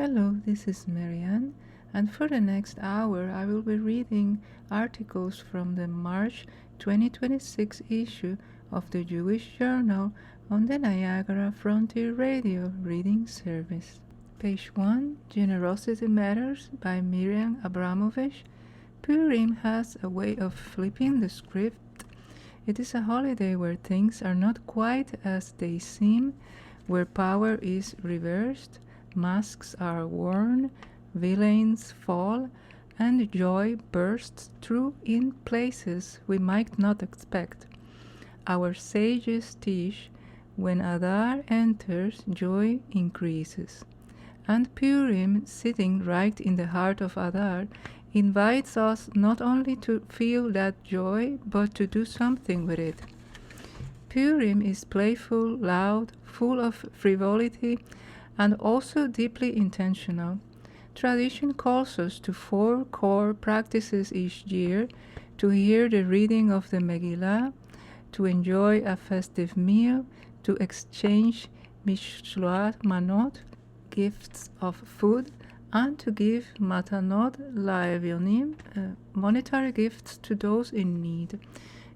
Hello, this is Marianne, and for the next hour I will be reading articles from the March 2026 issue of the Jewish Journal on the Niagara Frontier Radio Reading Service. Page 1, Generosity Matters by Miriam Abramovich. Purim has a way of flipping the script. It is a holiday where things are not quite as they seem, where power is reversed, masks are worn, villains fall, and joy bursts through in places we might not expect. Our sages teach, when Adar enters, joy increases. And Purim, sitting right in the heart of Adar, invites us not only to feel that joy, but to do something with it. Purim is playful, loud, full of frivolity, and also deeply intentional. Tradition calls us to 4 core practices each year: to hear the reading of the Megillah, to enjoy a festive meal, to exchange mishloach manot, gifts of food, and to give matanot la'evyonim, monetary gifts to those in need.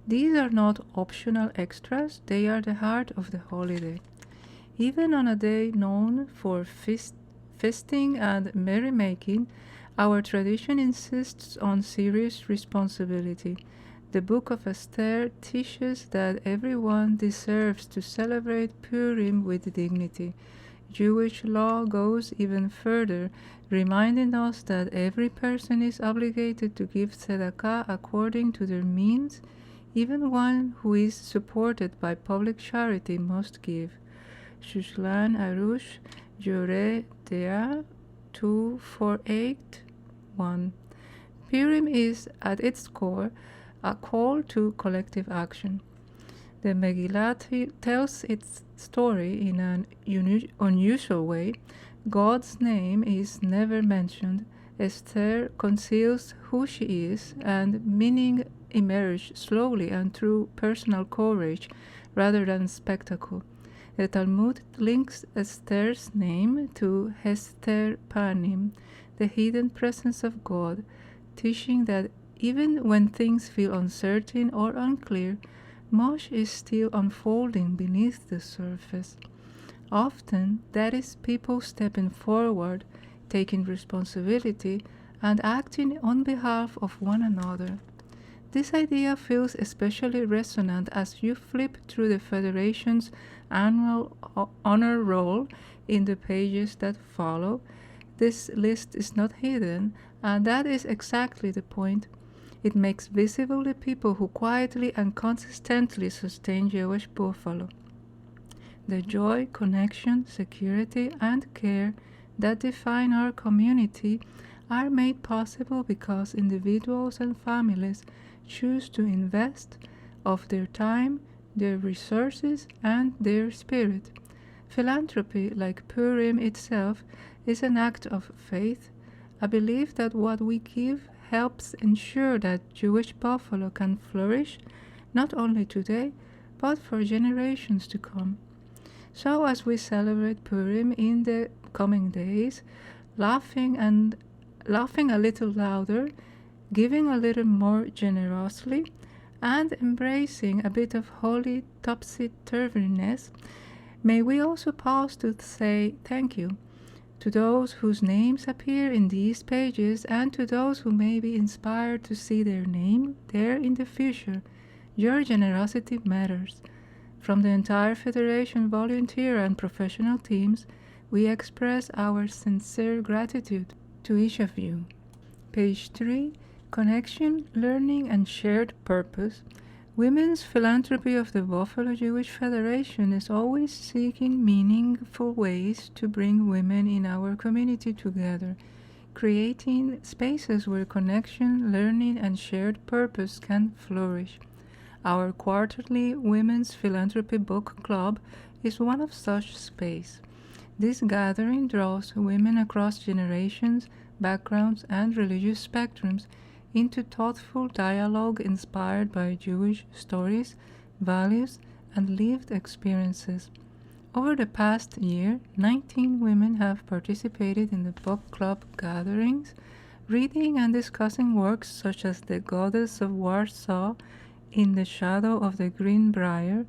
These are not optional extras, they are the heart of the holiday. Even on a day known for feasting and merrymaking, our tradition insists on serious responsibility. The Book of Esther teaches that everyone deserves to celebrate Purim with dignity. Jewish law goes even further, reminding us that every person is obligated to give tzedakah according to their means. Even one who is supported by public charity must give. Shushan Arush, Jure Dea 2481. Purim is, at its core, a call to collective action. The Megillah tells its story in an unusual way. God's name is never mentioned. Esther conceals who she is, and meaning emerges slowly and through personal courage rather than spectacle. The Talmud links Esther's name to Hester Panim, the hidden presence of God, teaching that even when things feel uncertain or unclear, much is still unfolding beneath the surface. Often, that is people stepping forward, taking responsibility, and acting on behalf of one another. This idea feels especially resonant as you flip through the Federation's annual honor roll in the pages that follow. This list is not hidden, and that is exactly the point. It makes visible the people who quietly and consistently sustain Jewish Buffalo. The joy, connection, security, and care that define our community are made possible because individuals and families choose to invest of their time, their resources, and their spirit. Philanthropy, like Purim itself, is an act of faith, a belief that what we give helps ensure that Jewish Buffalo can flourish not only today, but for generations to come. So as we celebrate Purim in the coming days, laughing a little louder, giving a little more generously, and embracing a bit of holy topsy-turviness, may we also pause to say thank you to those whose names appear in these pages and to those who may be inspired to see their name there in the future. Your generosity matters. From the entire Federation volunteer and professional teams, we express our sincere gratitude to each of you. Page 3, Connection, Learning, and Shared Purpose. Women's Philanthropy of the Buffalo Jewish Federation is always seeking meaningful ways to bring women in our community together, creating spaces where connection, learning, and shared purpose can flourish. Our quarterly Women's Philanthropy Book Club is one of such space. This gathering draws women across generations, backgrounds, and religious spectrums into thoughtful dialogue inspired by Jewish stories, values, and lived experiences. Over the past year, 19 women have participated in the book club gatherings, reading and discussing works such as The Goddess of Warsaw, In the Shadow of the Green Briar,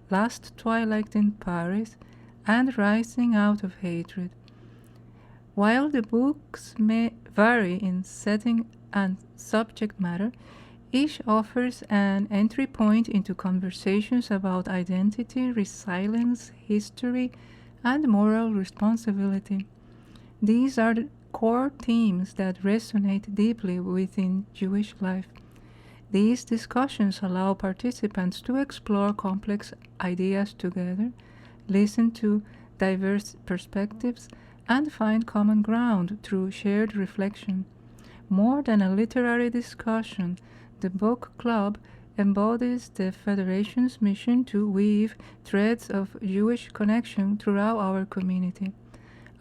Last Twilight in Paris, and Rising Out of Hatred. While the books may vary in setting and subject matter, each offers an entry point into conversations about identity, resilience, history, and moral responsibility. These are the core themes that resonate deeply within Jewish life. These discussions allow participants to explore complex ideas together, listen to diverse perspectives, and find common ground through shared reflection. More than a literary discussion, the book club embodies the Federation's mission to weave threads of Jewish connection throughout our community.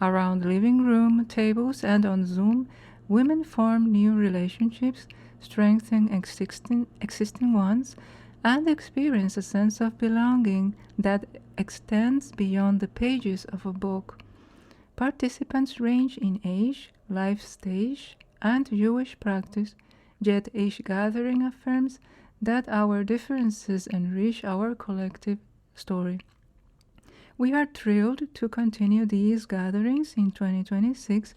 Around living room tables and on Zoom, women form new relationships, strengthen existing ones, and experience a sense of belonging that extends beyond the pages of a book. Participants range in age, life stage, and Jewish practice, yet each gathering affirms that our differences enrich our collective story. We are thrilled to continue these gatherings in 2026.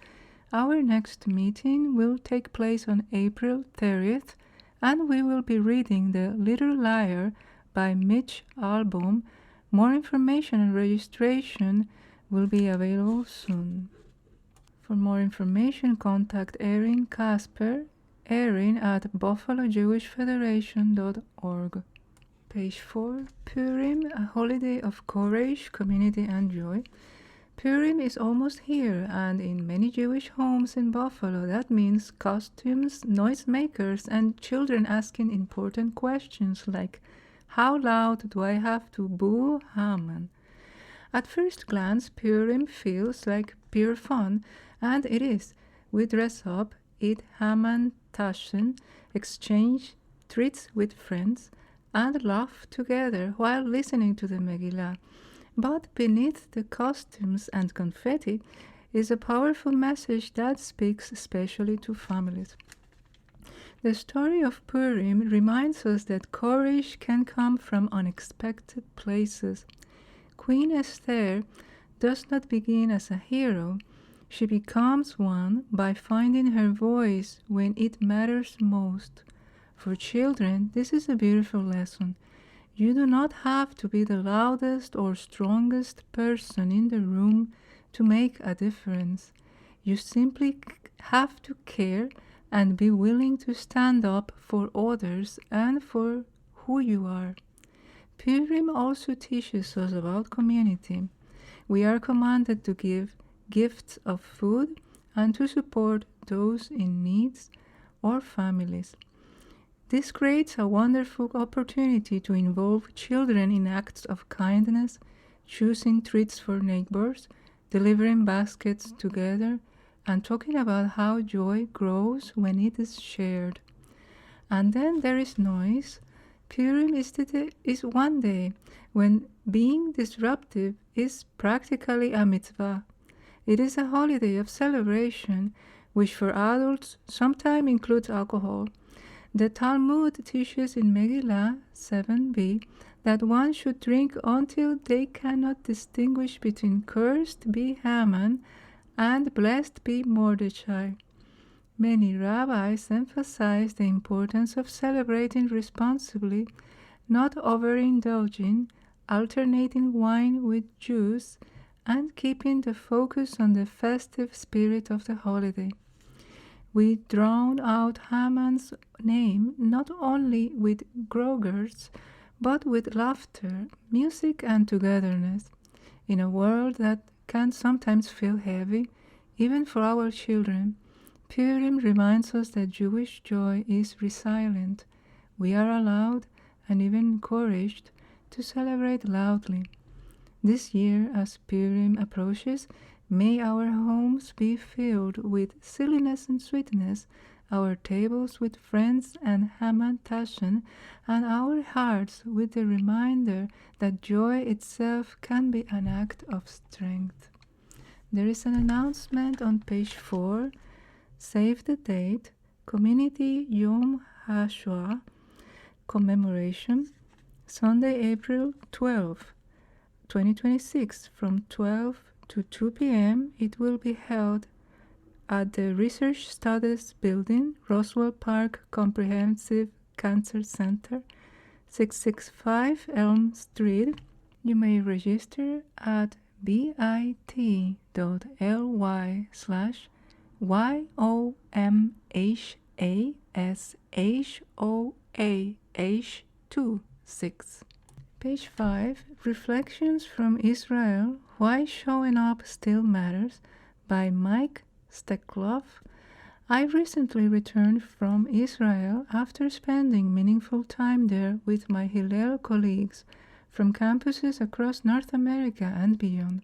Our next meeting will take place on April 30th, and we will be reading The Little Liar by Mitch Albom. More information and registration will be available soon. For more information, contact Erin Casper, erin@buffalojewishfederation.org. Page 4. Purim, a holiday of courage, community, and joy. Purim is almost here, and in many Jewish homes in Buffalo, that means costumes, noisemakers, and children asking important questions like, how loud do I have to boo Haman? At first glance, Purim feels like pure fun, and it is. We dress up, eat Haman Taschen, exchange treats with friends, and laugh together while listening to the Megillah. But beneath the costumes and confetti is a powerful message that speaks especially to families. The story of Purim reminds us that courage can come from unexpected places. Queen Esther does not begin as a hero. She becomes one by finding her voice when it matters most. For children, this is a beautiful lesson. You do not have to be the loudest or strongest person in the room to make a difference. You simply have to care and be willing to stand up for others and for who you are. Purim also teaches us about community. We are commanded to give gifts of food and to support those in need or families. This creates a wonderful opportunity to involve children in acts of kindness, choosing treats for neighbors, delivering baskets together, and talking about how joy grows when it is shared. And then there is noise. Purim is one day when being disruptive is practically a mitzvah. It is a holiday of celebration, which for adults sometimes includes alcohol. The Talmud teaches in Megillah 7b that one should drink until they cannot distinguish between cursed be Haman and blessed be Mordechai. Many rabbis emphasize the importance of celebrating responsibly, not overindulging, alternating wine with juice, and keeping the focus on the festive spirit of the holiday. We drown out Haman's name not only with grogers, but with laughter, music, and togetherness. In a world that can sometimes feel heavy, even for our children, Purim reminds us that Jewish joy is resilient. We are allowed and even encouraged to celebrate loudly. This year, as Purim approaches, may our homes be filled with silliness and sweetness, our tables with friends and Haman Tashen, and our hearts with the reminder that joy itself can be an act of strength. There is an announcement on page 4. Save the date, Community Yom HaShoah commemoration, Sunday, April 12, 2026, from 12 to 2 p.m. It will be held at the Research Studies Building, Roswell Park Comprehensive Cancer Center, 665 Elm Street. You may register at bit.ly/YOMHASHOAH26. Page 5. Reflections from Israel, Why Showing Up Still Matters, by Mike Steklov. I recently returned from Israel after spending meaningful time there with my Hillel colleagues from campuses across North America and beyond.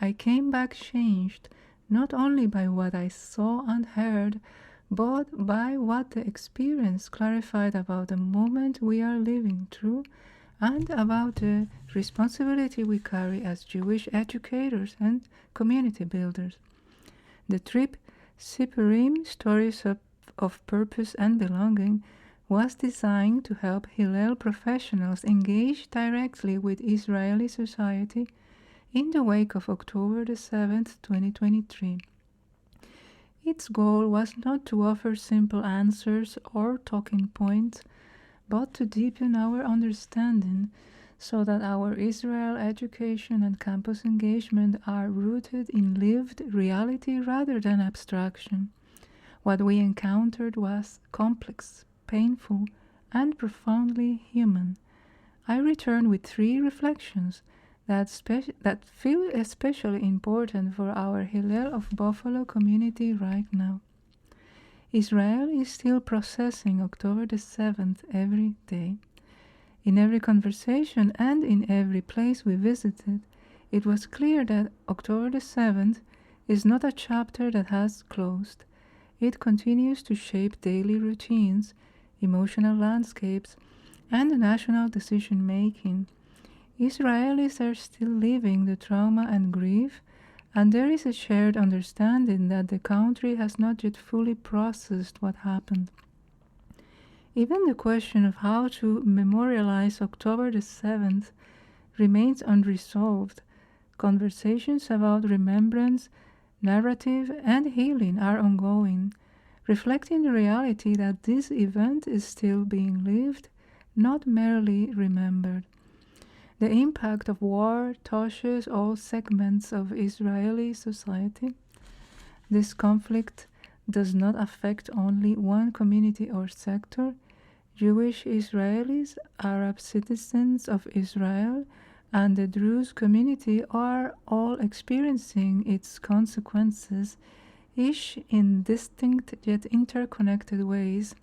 I came back changed, not only by what I saw and heard, but by what the experience clarified about the moment we are living through and about the responsibility we carry as Jewish educators and community builders. The trip, Sipurim, Stories of Purpose and Belonging, was designed to help Hillel professionals engage directly with Israeli society in the wake of October the 7th, 2023. Its goal was not to offer simple answers or talking points, but to deepen our understanding so that our Israel education and campus engagement are rooted in lived reality rather than abstraction. What we encountered was complex, painful, and profoundly human. I return with 3 reflections that feel especially important for our Hillel of Buffalo community right now. Israel is still processing October the 7th every day. In every conversation and in every place we visited, it was clear that October the 7th is not a chapter that has closed. It continues to shape daily routines, emotional landscapes, and national decision-making. Israelis are still living the trauma and grief, and there is a shared understanding that the country has not yet fully processed what happened. Even the question of how to memorialize October the 7th remains unresolved. Conversations about remembrance, narrative, and healing are ongoing, reflecting the reality that this event is still being lived, not merely remembered. The impact of war touches all segments of Israeli society. This conflict does not affect only one community or sector. Jewish Israelis, Arab citizens of Israel, and the Druze community are all experiencing its consequences, each in distinct yet interconnected ways.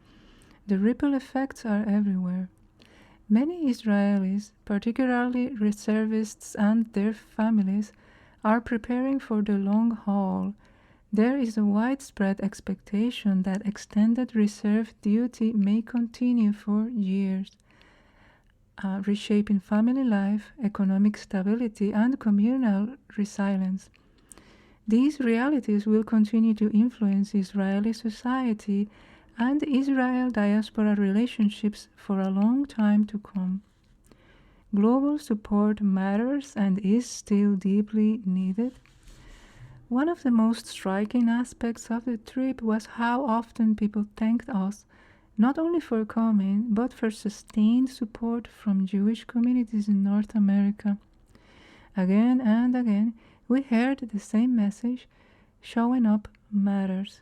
The ripple effects are everywhere. Many Israelis, particularly reservists and their families, are preparing for the long haul. There is a widespread expectation that extended reserve duty may continue for years, reshaping family life, economic stability, and communal resilience. These realities will continue to influence Israeli society and Israel diaspora relationships for a long time to come. Global support matters and is still deeply needed. One of the most striking aspects of the trip was how often people thanked us, not only for coming, but for sustained support from Jewish communities in North America. Again and again, we heard the same message: showing up matters.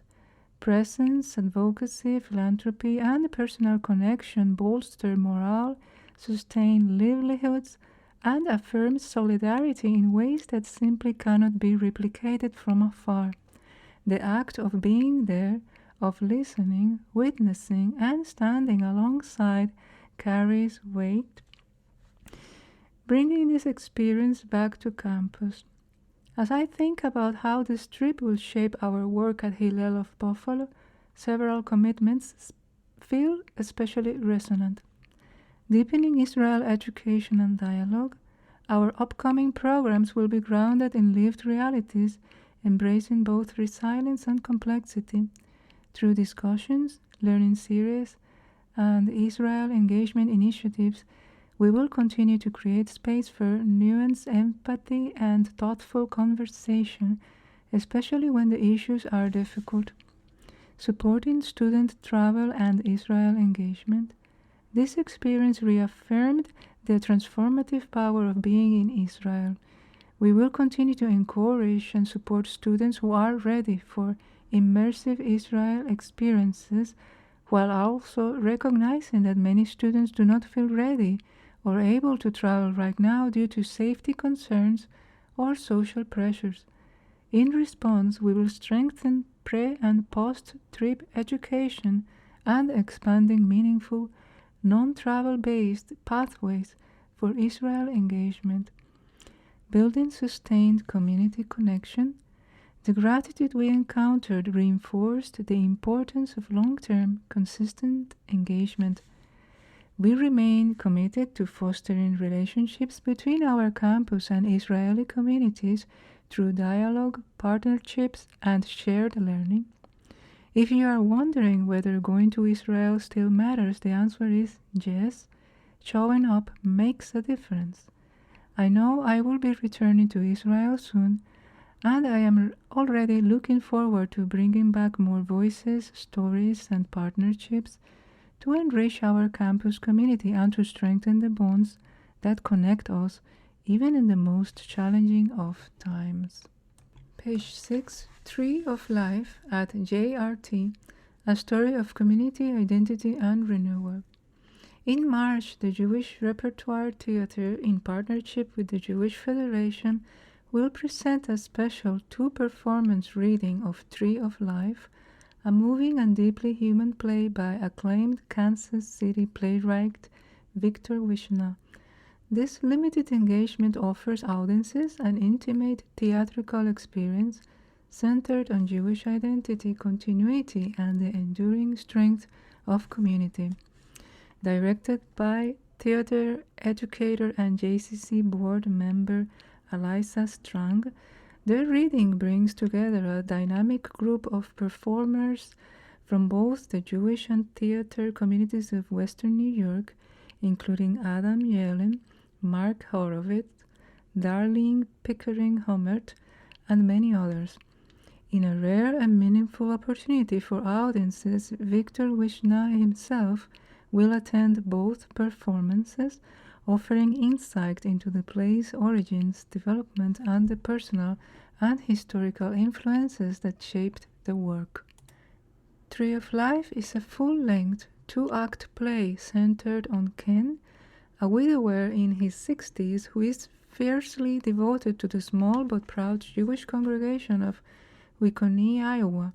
Presence, advocacy, philanthropy, and personal connection bolster morale, sustain livelihoods, and affirm solidarity in ways that simply cannot be replicated from afar. The act of being there, of listening, witnessing, and standing alongside carries weight. Bringing this experience back to campus. As I think about how this trip will shape our work at Hillel of Buffalo, several commitments feel especially resonant. Deepening Israel education and dialogue, our upcoming programs will be grounded in lived realities, embracing both resilience and complexity. Through discussions, learning series, and Israel engagement initiatives, we will continue to create space for nuance, empathy, and thoughtful conversation, especially when the issues are difficult. Supporting student travel and Israel engagement, this experience reaffirmed the transformative power of being in Israel. We will continue to encourage and support students who are ready for immersive Israel experiences, while also recognizing that many students do not feel ready or able to travel right now due to safety concerns or social pressures. In response, we will strengthen pre- and post-trip education and expanding meaningful, non-travel-based pathways for Israel engagement. Building sustained community connection, the gratitude we encountered reinforced the importance of long-term, consistent engagement. We remain committed to fostering relationships between our campus and Israeli communities through dialogue, partnerships, and shared learning. If you are wondering whether going to Israel still matters, the answer is yes. Showing up makes a difference. I know I will be returning to Israel soon, and I am already looking forward to bringing back more voices, stories, and partnerships to enrich our campus community and to strengthen the bonds that connect us even in the most challenging of times. Page 6, Tree of Life at JRT, a story of community, identity, and renewal. In March, the Jewish Repertoire Theatre, in partnership with the Jewish Federation, will present a special two-performance reading of Tree of Life, a moving and deeply human play by acclaimed Kansas City playwright Victor Wishna. This limited engagement offers audiences an intimate theatrical experience centered on Jewish identity, continuity, and the enduring strength of community. Directed by theater educator and JCC board member Eliza Strang, the reading brings together a dynamic group of performers from both the Jewish and theater communities of Western New York, including Adam Yellen, Mark Horowitz, Darlene Pickering-Hummert, and many others. In a rare and meaningful opportunity for audiences, Victor Wishna himself will attend both performances, offering insight into the play's origins, development, and the personal and historical influences that shaped the work. Tree of Life is a full-length, two-act play centered on Ken, a widower in his 60s who is fiercely devoted to the small but proud Jewish congregation of Wickonee, Iowa.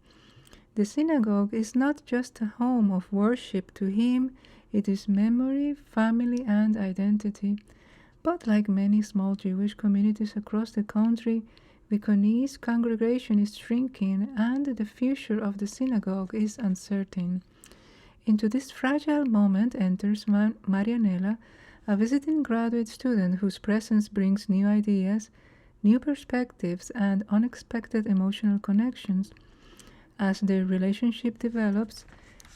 The synagogue is not just a home of worship to him, it is memory, family, and identity. But like many small Jewish communities across the country, Wickonee's congregation is shrinking and the future of the synagogue is uncertain. Into this fragile moment enters Marianela, a visiting graduate student whose presence brings new ideas, new perspectives, and unexpected emotional connections. As their relationship develops,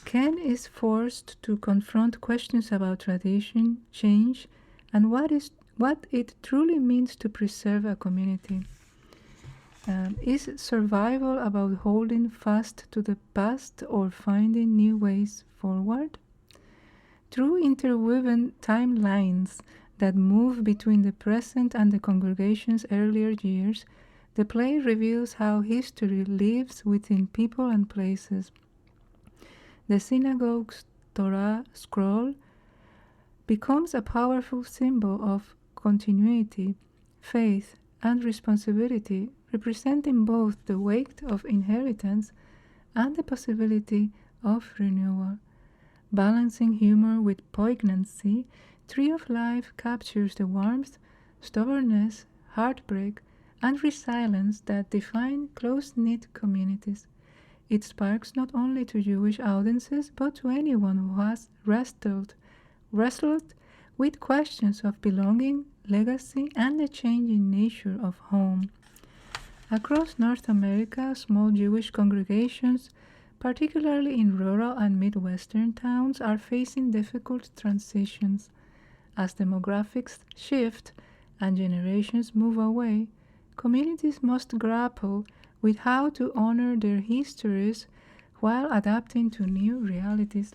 Ken is forced to confront questions about tradition, change, and what it truly means to preserve a community. Is survival about holding fast to the past or finding new ways forward? Through interwoven timelines that move between the present and the congregation's earlier years, the play reveals how history lives within people and places. The synagogue's Torah scroll becomes a powerful symbol of continuity, faith, and responsibility, representing both the weight of inheritance and the possibility of renewal. Balancing humor with poignancy, Tree of Life captures the warmth, stubbornness, heartbreak, and resilience that define close-knit communities. It sparks not only to Jewish audiences but to anyone who has wrestled with questions of belonging, legacy, and the changing nature of home. Across North America, small Jewish congregations, particularly in rural and Midwestern towns, are facing difficult transitions. As demographics shift and generations move away, communities must grapple with how to honor their histories while adapting to new realities.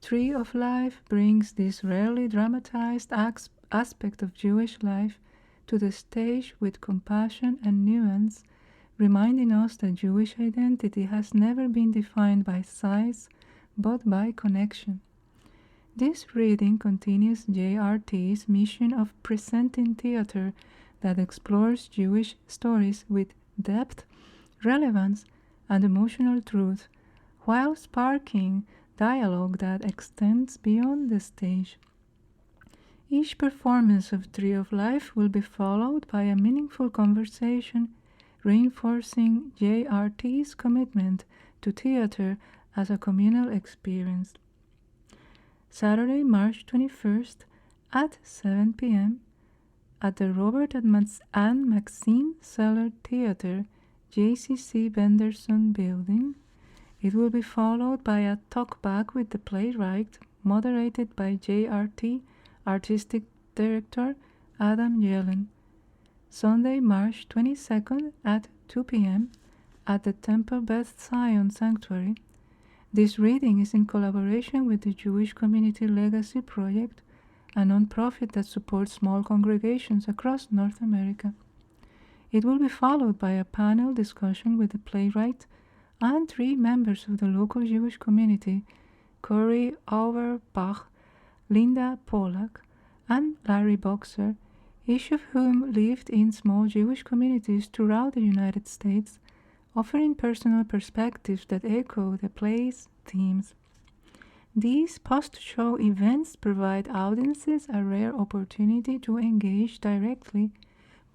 Tree of Life brings this rarely dramatized aspect of Jewish life to the stage with compassion and nuance, reminding us that Jewish identity has never been defined by size but by connection. This reading continues JRT's mission of presenting theater that explores Jewish stories with depth, relevance, and emotional truth, while sparking dialogue that extends beyond the stage. Each performance of Tree of Life will be followed by a meaningful conversation, reinforcing JRT's commitment to theater as a communal experience. Saturday, March 21st at 7 p.m. at the Robert and Maxine Seller Theater, JCC Benderson Building. It will be followed by a talkback with the playwright, moderated by JRT Artistic Director Adam Yellen. Sunday, March 22nd at 2 p.m. at the Temple Beth Zion Sanctuary. This reading is in collaboration with the Jewish Community Legacy Project, a nonprofit that supports small congregations across North America. It will be followed by a panel discussion with the playwright and 3 members of the local Jewish community, Corey Auerbach, Linda Pollack, and Larry Boxer, each of whom lived in small Jewish communities throughout the United States, offering personal perspectives that echo the play's themes. These post-show events provide audiences a rare opportunity to engage directly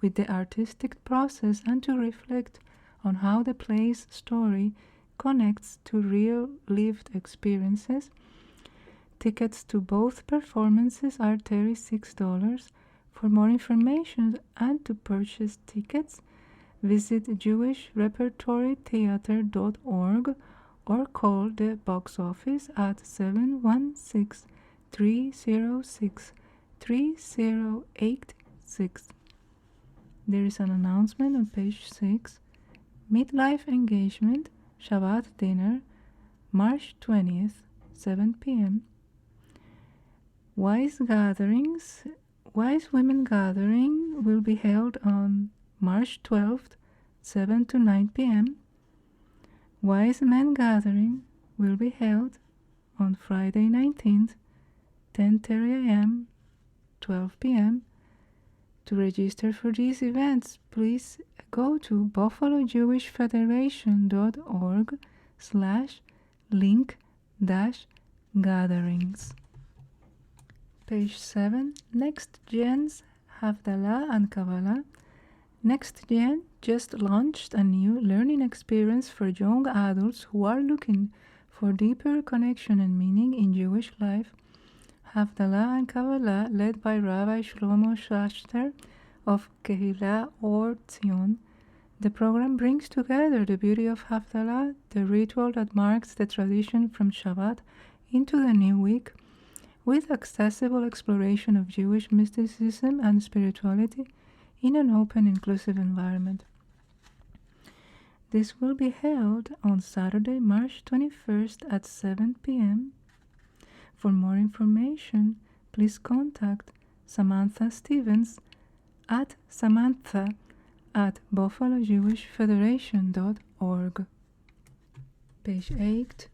with the artistic process and to reflect on how the play's story connects to real lived experiences. Tickets to both performances are $36. For more information and to purchase tickets, visit jewishrepertorytheater.org or call the box office at 716-306-3086. There is an announcement on page 6. Midlife Engagement Shabbat Dinner, March 20th, 7 p.m. Wise Women Gathering will be held on March 12th, 7 to 9 p.m. Wise Men Gathering will be held on Friday 19th, 10:30 a.m., 12 p.m. To register for these events, please go to buffalojewishfederation.org/link-gatherings. Page 7. Next Gen's Havdalah and Kabbalah. Next Gen just launched a new learning experience for young adults who are looking for deeper connection and meaning in Jewish life. Havdalah and Kabbalah, led by Rabbi Shlomo Schachter of Kehillah Or Zion. The program brings together the beauty of Havdalah, the ritual that marks the tradition from Shabbat into the new week, with accessible exploration of Jewish mysticism and spirituality in an open, inclusive environment. This will be held on Saturday, March 21st at 7 p.m. For more information, please contact Samantha Stevens at samantha@buffalojewishfederation.org. Page 8.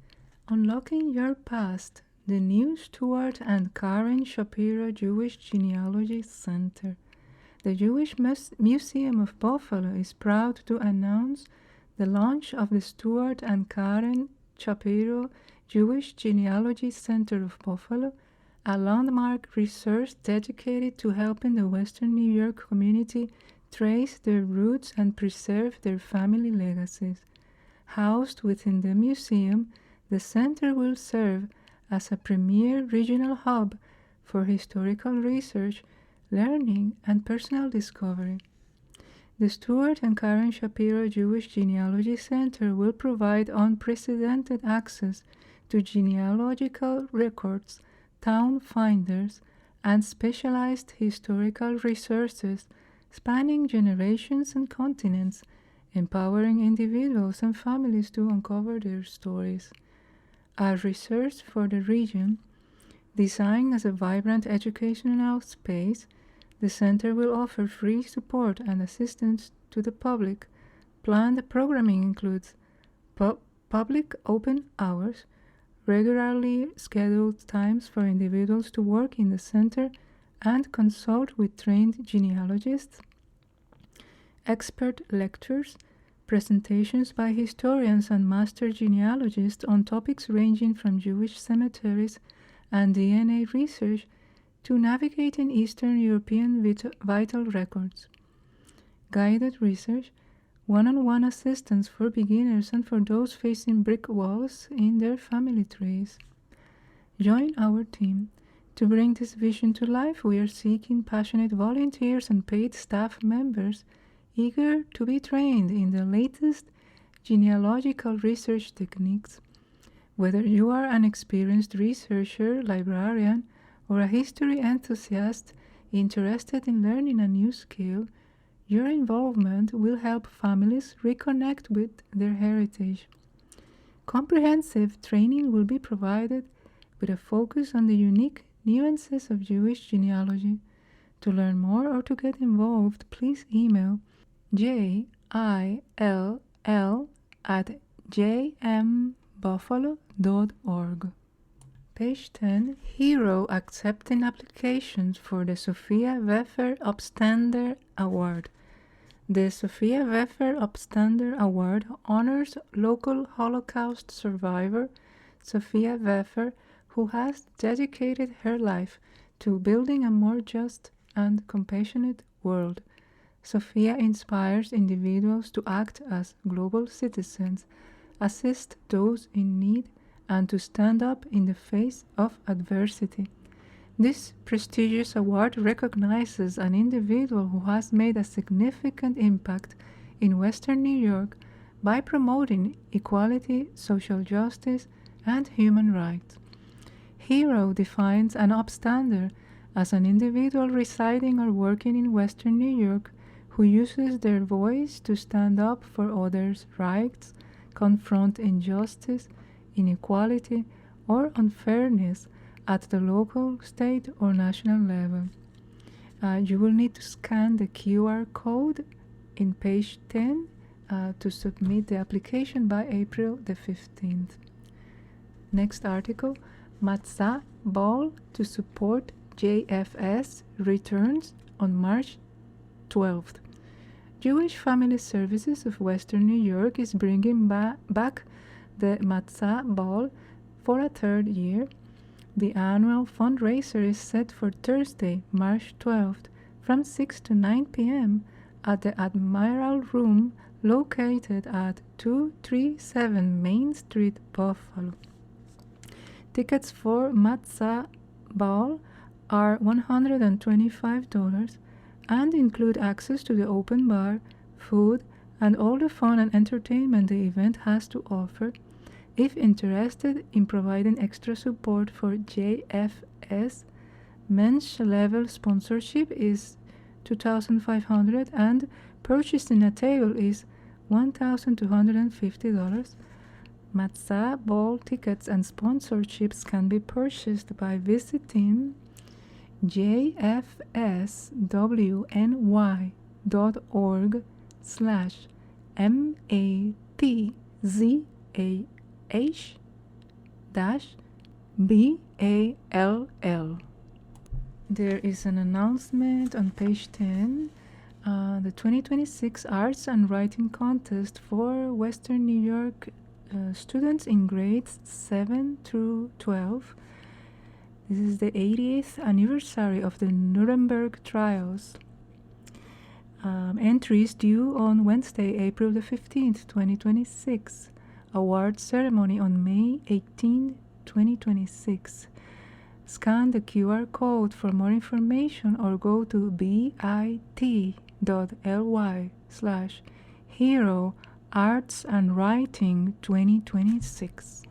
Unlocking Your Past, the new Stuart and Karen Shapiro Jewish Genealogy Center. The Jewish Museum of Buffalo is proud to announce the launch of the Stuart and Karen Shapiro Jewish Genealogy Center of Buffalo, a landmark resource dedicated to helping the Western New York community trace their roots and preserve their family legacies. Housed within the museum, the center will serve as a premier regional hub for historical research, learning, and personal discovery. The Stuart and Karen Shapiro Jewish Genealogy Center will provide unprecedented access to genealogical records, town finders, and specialized historical resources spanning generations and continents, empowering individuals and families to uncover their stories. As research for the region, designed as a vibrant educational space, the center will offer free support and assistance to the public. Planned programming includes public open hours, regularly scheduled times for individuals to work in the center and consult with trained genealogists, expert lectures, presentations by historians and master genealogists on topics ranging from Jewish cemeteries and DNA research to navigating Eastern European vital records, guided research, one-on-one assistance for beginners and for those facing brick walls in their family trees. Join our team. To bring this vision to life, we are seeking passionate volunteers and paid staff members eager to be trained in the latest genealogical research techniques. Whether you are an experienced researcher, librarian, or a history enthusiast interested in learning a new skill, your involvement will help families reconnect with their heritage. Comprehensive training will be provided with a focus on the unique nuances of Jewish genealogy. To learn more or to get involved, please email jill@jmbuffalo.org. Page 10. Hero accepting applications for the Sophia Weffer Upstander Award. The Sophia Weffer Upstander Award honors local Holocaust survivor Sophia Weffer, who has dedicated her life to building a more just and compassionate world. Sophia inspires individuals to act as global citizens, assist those in need, and to stand up in the face of adversity. This prestigious award recognizes an individual who has made a significant impact in Western New York by promoting equality, social justice, and human rights. Hero defines an upstander as an individual residing or working in Western New York who uses their voice to stand up for others' rights, confront injustice, inequality, or unfairness at the local, state, or national level. You will need to scan the QR code in page 10 to submit the application by April the 15th. Next article, Matzah Ball to support JFS returns on March 12th. Jewish Family Services of Western New York is bringing back the Matzah Ball for a third year. The annual fundraiser is set for Thursday, March 12th from 6 to 9 p.m. at the Admiral Room located at 237 Main Street, Buffalo. Tickets for Matzah Ball are $125 and include access to the open bar, food, and all the fun and entertainment the event has to offer. If interested in providing extra support for JFS, men's level sponsorship is $2,500 and purchasing a table is $1,250. Matzah Ball tickets and sponsorships can be purchased by visiting jfs.ny.org/matzah-ball. There is an announcement on page 10. The 2026 Arts and Writing Contest for Western New York students in grades 7 through 12. This is the 80th anniversary of the Nuremberg trials. Entries due on Wednesday, April the 15th, 2026. award ceremony on May 18, 2026. Scan the QR code for more information or go to bit.ly/Hero Arts and Writing 2026.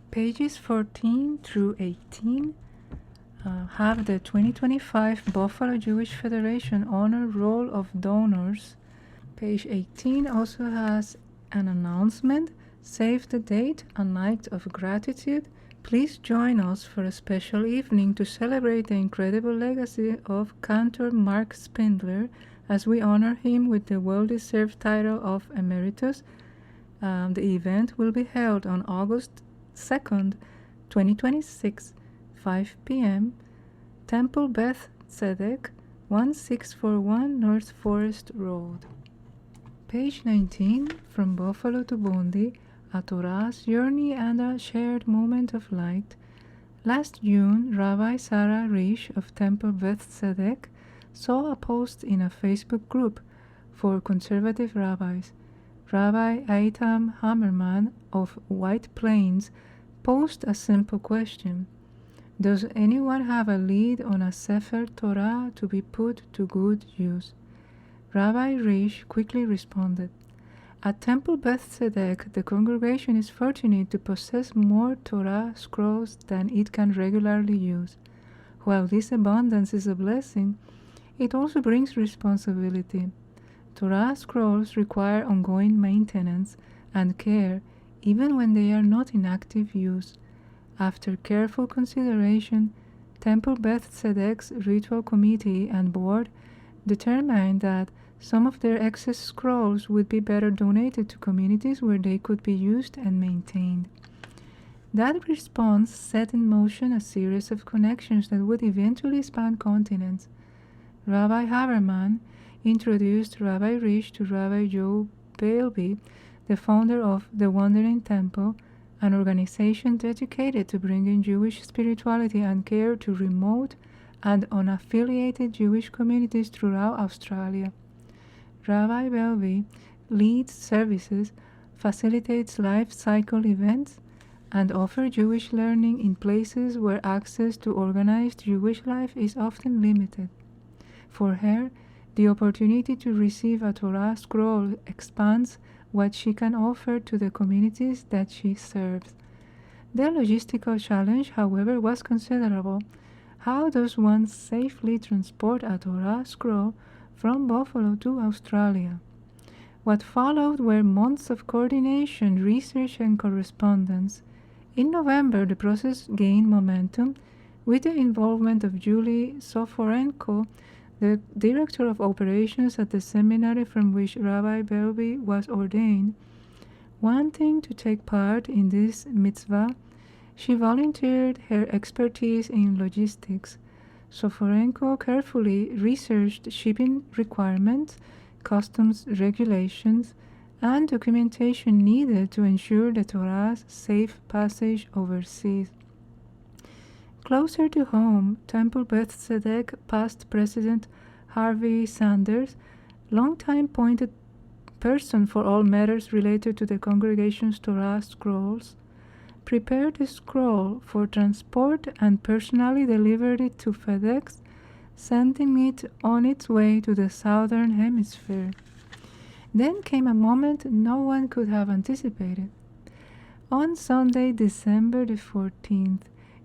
Pages 14 through 18 have the 2025 Buffalo Jewish Federation Honor Roll of Donors. Page 18 also has an announcement. Save the date, a night of gratitude. Please join us for a special evening to celebrate the incredible legacy of Cantor Mark Spindler as we honor him with the well-deserved title of Emeritus. The event will be held on August 2nd, 2026, 5 p.m., Temple Beth Tzedek, 1641 North Forest Road. Page 19, From Buffalo to Bondi, a Torah's journey and a shared moment of light. Last June, Rabbi Sarah Risch of Temple Beth Tzedek saw a post in a Facebook group for conservative rabbis. Rabbi Eitan Hammerman of White Plains posed a simple question: does anyone have a lead on a Sefer Torah to be put to good use? Rabbi Risch quickly responded, at Temple Beth Tzedek, the congregation is fortunate to possess more Torah scrolls than it can regularly use. While this abundance is a blessing, it also brings responsibility. Torah scrolls require ongoing maintenance and care even when they are not in active use. After careful consideration, Temple Beth Tzedek's ritual committee and board determined that some of their excess scrolls would be better donated to communities where they could be used and maintained. That response set in motion a series of connections that would eventually span continents. Rabbi Haberman introduced Rabbi Risch to Rabbi Joe Bailby, the founder of The Wandering Temple, an organization dedicated to bringing Jewish spirituality and care to remote and unaffiliated Jewish communities throughout Australia. Rabbi Bailby leads services, facilitates life cycle events, and offers Jewish learning in places where access to organized Jewish life is often limited. For her, the opportunity to receive a Torah scroll expands what she can offer to the communities that she serves. The logistical challenge, however, was considerable. How does one safely transport a Torah scroll from Buffalo to Australia? What followed were months of coordination, research, and correspondence. In November, the process gained momentum with the involvement of Julie Soforenko, the director of operations at the seminary from which Rabbi Bailby was ordained. Wanting to take part in this mitzvah, she volunteered her expertise in logistics. Soforenko carefully researched shipping requirements, customs regulations, and documentation needed to ensure the Torah's safe passage overseas. Closer to home, Temple Beth Tzedek past President Harvey Sanders, longtime point person for all matters related to the congregation's Torah scrolls, prepared the scroll for transport and personally delivered it to FedEx, sending it on its way to the southern hemisphere. Then came a moment no one could have anticipated. On Sunday, December the 14th,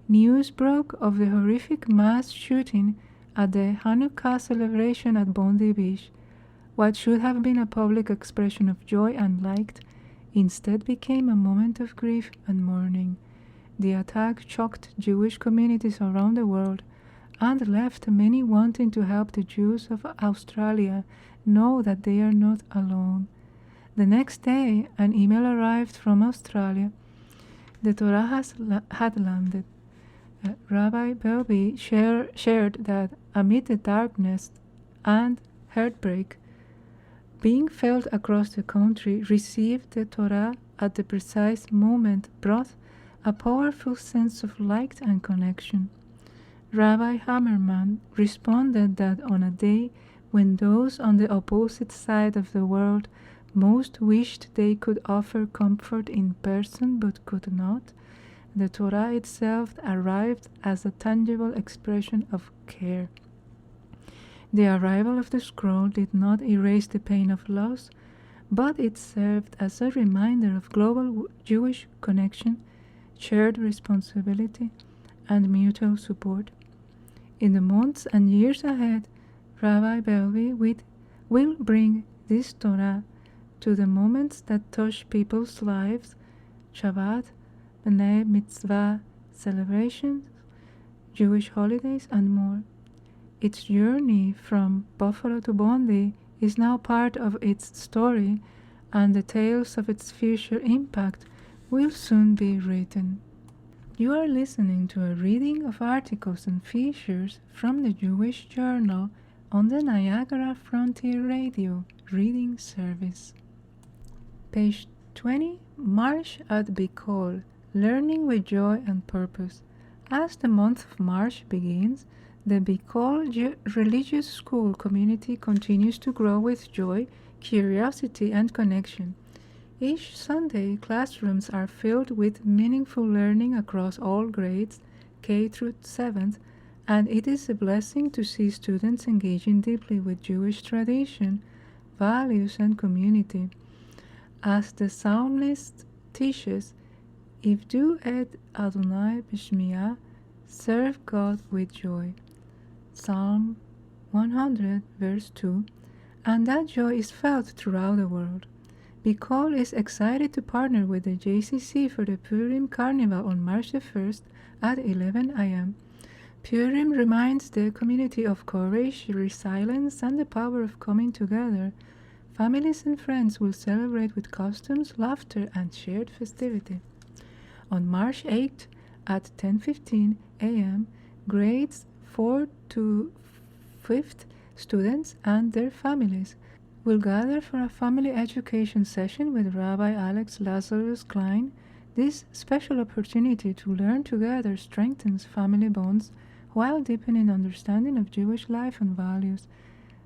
news broke of the horrific mass shooting at the Hanukkah celebration at Bondi Beach. What should have been a public expression of joy and light instead became a moment of grief and mourning. The attack shocked Jewish communities around the world and left many wanting to help the Jews of Australia know that they are not alone. The next day, an email arrived from Australia. The Torah had landed. Rabbi Bailby shared that amid the darkness and heartbreak being felt across the country, received the Torah at the precise moment brought a powerful sense of light and connection. Rabbi Hammerman responded that on a day when those on the opposite side of the world Most wished they could offer comfort in person but could not. The Torah itself arrived as a tangible expression of care. The arrival of the scroll did not erase the pain of loss, but it served as a reminder of global Jewish connection, shared responsibility, and mutual support. In the months and years ahead, Rabbi Belvi will bring this Torah to the moments that touch people's lives, Shabbat, B'nai Mitzvah celebrations, Jewish holidays, and more. Its journey from Buffalo to Bondi is now part of its story, and the tales of its future impact will soon be written. You are listening to a reading of articles and features from the Jewish Journal on the Niagara Frontier Radio reading service. Page 20, March at Bikol, Learning with Joy and Purpose. As the month of March begins, the Bikol religious school community continues to grow with joy, curiosity, and connection. Each Sunday, classrooms are filled with meaningful learning across all grades, K through 7th, and it is a blessing to see students engaging deeply with Jewish tradition, values, and community. As the psalmist teaches, Ivdu et Adonai b'shmiyah, serve God with joy. Psalm 100, verse 2, and that joy is felt throughout the world. Bikol is excited to partner with the JCC for the Purim Carnival on March the 1st at 11 a.m. Purim reminds the community of courage, resilience, and the power of coming together. Families and friends will celebrate with costumes, laughter, and shared festivity. On March 8th at 10:15 a.m., grades 4 to 5th students and their families will gather for a family education session with Rabbi Alex Lazarus Klein. This special opportunity to learn together strengthens family bonds while deepening understanding of Jewish life and values.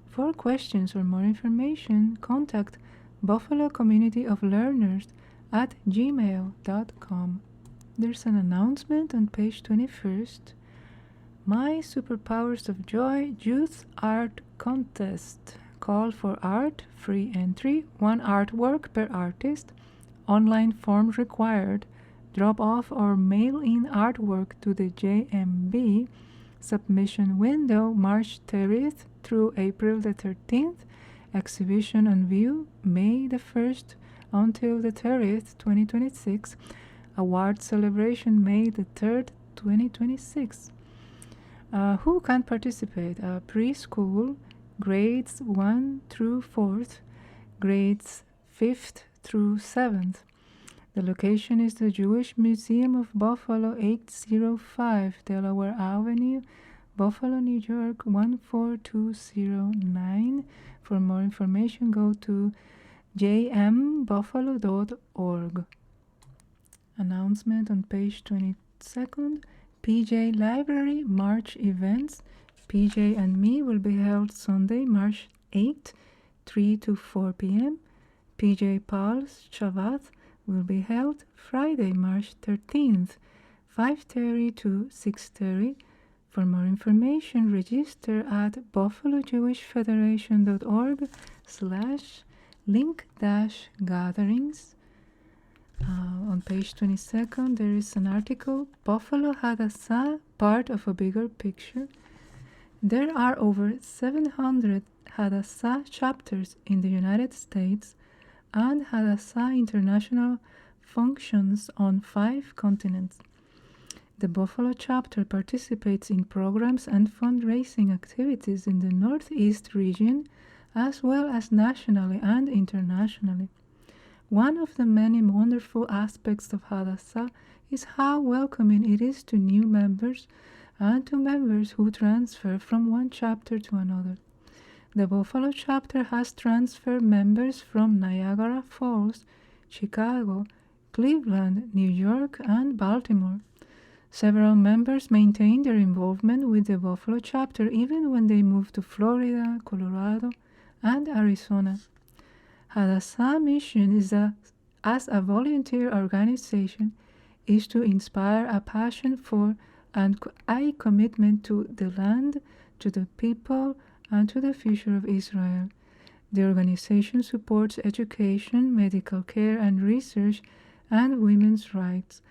For questions or more information, contact Buffalo Community of Learners at gmail.com. There's an announcement on page 21st. My Superpowers of Joy Youth Art Contest. Call for art, free entry, 1 artwork per artist, online form required, drop off or mail in artwork to the JMB, submission window March 30th through April the 13th, exhibition on view May the 1st until the 30th, 2026, award celebration May the 3rd, 2026. Who can participate? Preschool, grades 1 through 4th, grades 5th through 7th. The location is the Jewish Museum of Buffalo, 805 Delaware Avenue, Buffalo, New York, 14209. For more information, go to jmbuffalo.org. Announcement on page 22nd. PJ Library March events. PJ and Me will be held Sunday, March 8, 3 to 4 p.m. PJ Paul's Shabbat will be held Friday, March 13th, 5:30 to 6:30. For more information, register at buffalojewishfederation.org/link-gatherings. On page 22nd, there is an article, Buffalo Hadassah, part of a bigger picture. There are over 700 Hadassah chapters in the United States, and Hadassah International functions on 5 continents. The Buffalo chapter participates in programs and fundraising activities in the Northeast region, as well as nationally and internationally. One of the many wonderful aspects of Hadassah is how welcoming it is to new members and to members who transfer from one chapter to another. The Buffalo chapter has transferred members from Niagara Falls, Chicago, Cleveland, New York, and Baltimore. Several members maintain their involvement with the Buffalo chapter even when they move to Florida, Colorado, and Arizona. Hadassah mission as a volunteer organization is to inspire a passion for and a commitment to the land, to the people, and to the future of Israel. The organization supports education, medical care and research, and women's rights.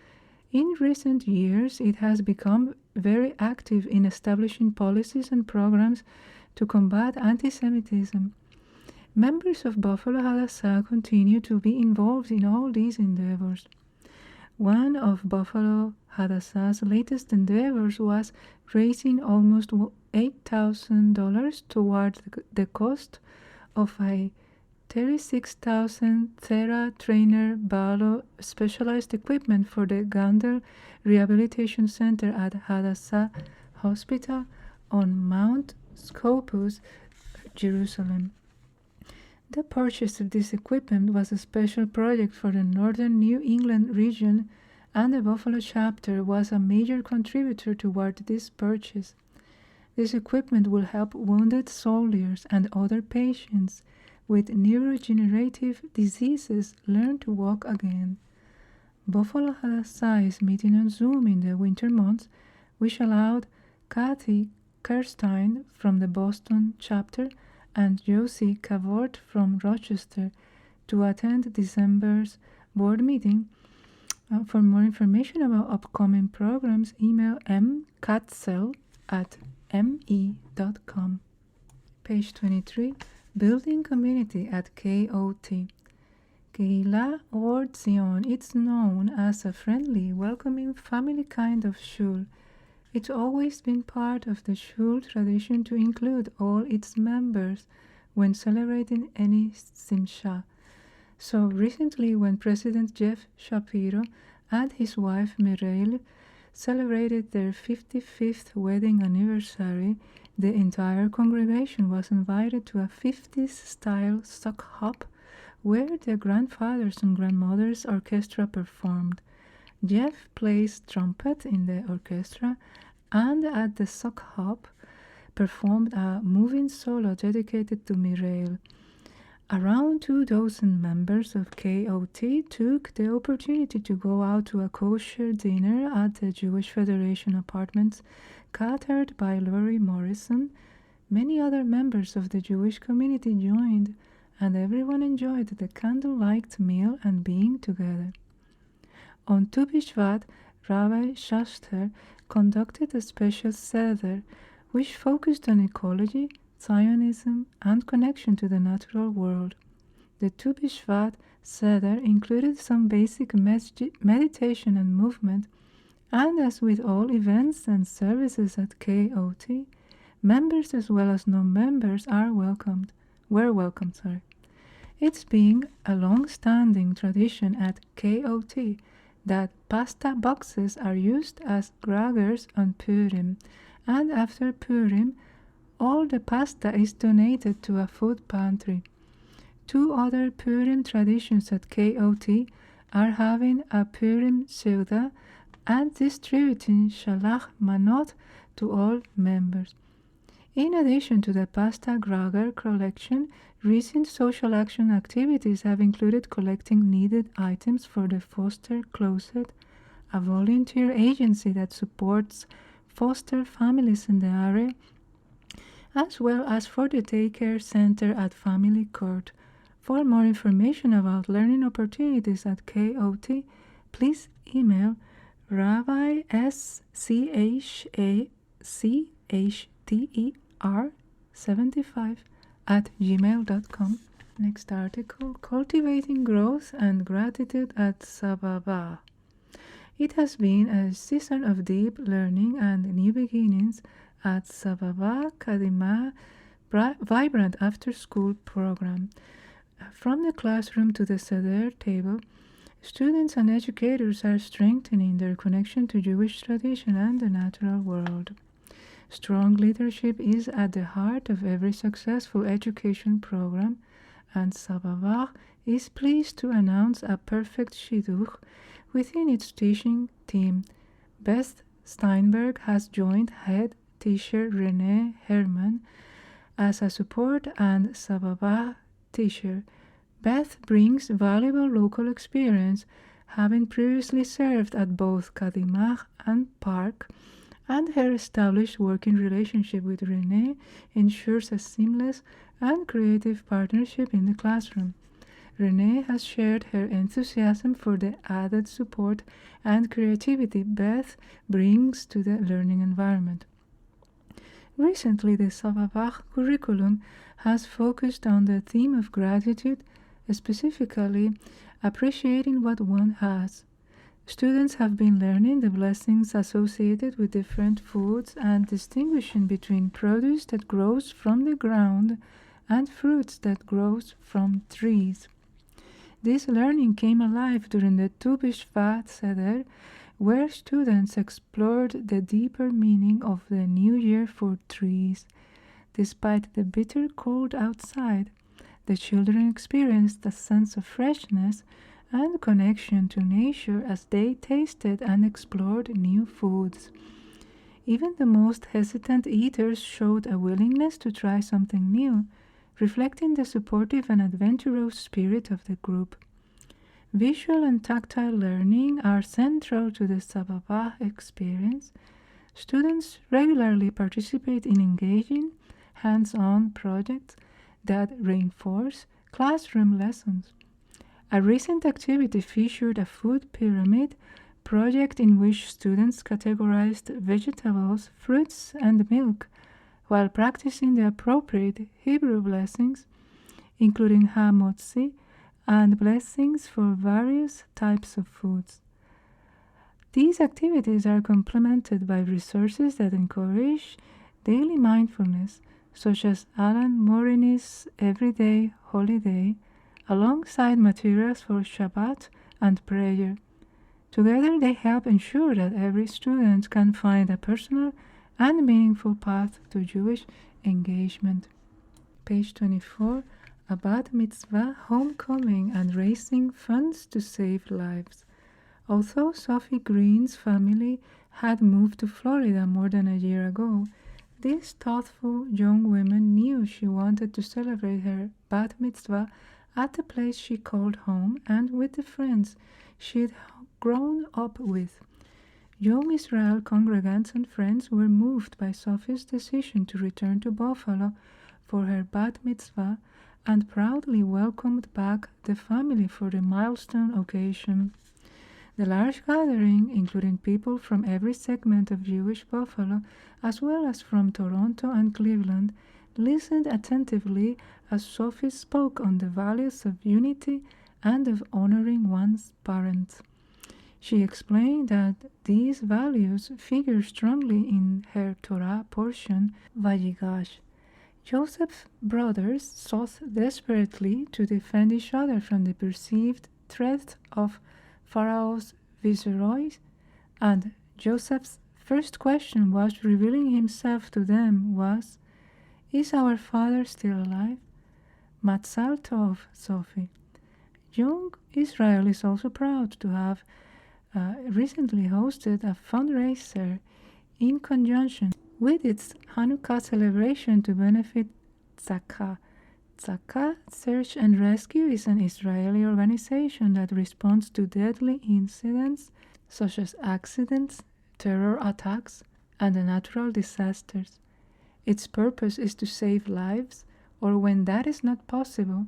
In recent years, it has become very active in establishing policies and programs to combat anti-Semitism. Members of Buffalo Hadassah continue to be involved in all these endeavors. One of Buffalo Hadassah's latest endeavors was raising almost $8,000 toward the cost of a 36,000 Thera Trainer Balo specialized equipment for the Gandel Rehabilitation Center at Hadassah Hospital on Mount Scopus, Jerusalem. The purchase of this equipment was a special project for the northern New England region, and the Buffalo chapter was a major contributor toward this purchase. This equipment will help wounded soldiers and other patients with neurodegenerative diseases learn to walk again. Buffalo Hadassah is meeting on Zoom in the winter months, which allowed Kathy Kerstein from the Boston chapter and Josie Cavort from Rochester to attend December's board meeting. For more information about upcoming programs, email mkatzel@me.com. Page 23. Building community at KOT. Kehila Or Zion is known as a friendly, welcoming, family kind of shul. It's always been part of the shul tradition to include all its members when celebrating any simcha. So recently, when President Jeff Shapiro and his wife Mireille celebrated their 55th wedding anniversary, the entire congregation was invited to a 50s-style sock hop where their grandfathers and grandmothers' orchestra performed. Jeff plays trumpet in the orchestra and at the sock hop performed a moving solo dedicated to Mireille. Around 2,000 members of KOT took the opportunity to go out to a kosher dinner at the Jewish Federation Apartments catered by Laurie Morrison. Many other members of the Jewish community joined, and everyone enjoyed the candlelight meal and being together. On Tu B'Shvat, Rabbi Schachter conducted a special seder, which focused on ecology, Zionism, and connection to the natural world. The Tu B'Shvat seder included some basic meditation and movement, and as with all events and services at KOT, members as well as non-members were welcomed. It's been a long-standing tradition at KOT that pasta boxes are used as gragers on Purim, and after Purim, all the pasta is donated to a food pantry. Two other Purim traditions at KOT are having a Purim Seudah and distributing Shalach Manot to all members. In addition to the pasta grager collection, recent social action activities have included collecting needed items for the Foster Closet, a volunteer agency that supports foster families in the area, as well as for the daycare center at Family Court. For more information about learning opportunities at KOT, please email rabbischchter75@gmail.com. Next article, Cultivating Growth and Gratitude at Sababa. It has been a season of deep learning and new beginnings at Sababa Kadima vibrant after-school program. From the classroom to the Seder table, students and educators are strengthening their connection to Jewish tradition and the natural world. Strong leadership is at the heart of every successful education program, and Sababa is pleased to announce a perfect shidduch within its teaching team. Beth Steinberg has joined head teacher Renee Herman as a support and Sababa teacher. Beth brings valuable local experience, having previously served at both Kadimah and Park, and her established working relationship with Renee ensures a seamless and creative partnership in the classroom. Renee has shared her enthusiasm for the added support and creativity Beth brings to the learning environment. Recently, the Savavach curriculum has focused on the theme of gratitude, specifically appreciating what one has. Students have been learning the blessings associated with different foods and distinguishing between produce that grows from the ground and fruits that grows from trees. This learning came alive during the Tu B'Shvat Seder, where students explored the deeper meaning of the new year for trees. Despite the bitter cold outside, the children experienced a sense of freshness and connection to nature as they tasted and explored new foods. Even the most hesitant eaters showed a willingness to try something new, reflecting the supportive and adventurous spirit of the group. Visual and tactile learning are central to the Sababah experience. Students regularly participate in engaging, hands-on projects that reinforce classroom lessons. A recent activity featured a food pyramid project in which students categorized vegetables, fruits, and milk while practicing the appropriate Hebrew blessings, including hamotzi, and blessings for various types of foods. These activities are complemented by resources that encourage daily mindfulness, such as Alan Morini's Everyday Holiday, alongside materials for Shabbat and prayer. Together, they help ensure that every student can find a personal and meaningful path to Jewish engagement. Page 24. A Bat Mitzvah, Homecoming, and Raising Funds to Save Lives. Although Sophie Green's family had moved to Florida more than a year ago, this thoughtful young woman knew she wanted to celebrate her Bat Mitzvah at the place she called home and with the friends she'd grown up with. Young Israel congregants and friends were moved by Sophie's decision to return to Buffalo for her Bat Mitzvah and proudly welcomed back the family for the milestone occasion. The large gathering, including people from every segment of Jewish Buffalo, as well as from Toronto and Cleveland, listened attentively as Sophie spoke on the values of unity and of honoring one's parents. She explained that these values figure strongly in her Torah portion, Vayigash. Joseph's brothers sought desperately to defend each other from the perceived threat of Pharaoh's viceroys, and Joseph's first question was revealing himself to them was, "Is our father still alive?" Matzal Tov, Sophie. Young Israel is also proud to have recently hosted a fundraiser in conjunction with its Hanukkah celebration to benefit Tzaka. Tzaka Search and Rescue is an Israeli organization that responds to deadly incidents such as accidents, terror attacks, and natural disasters. Its purpose is to save lives, or when that is not possible,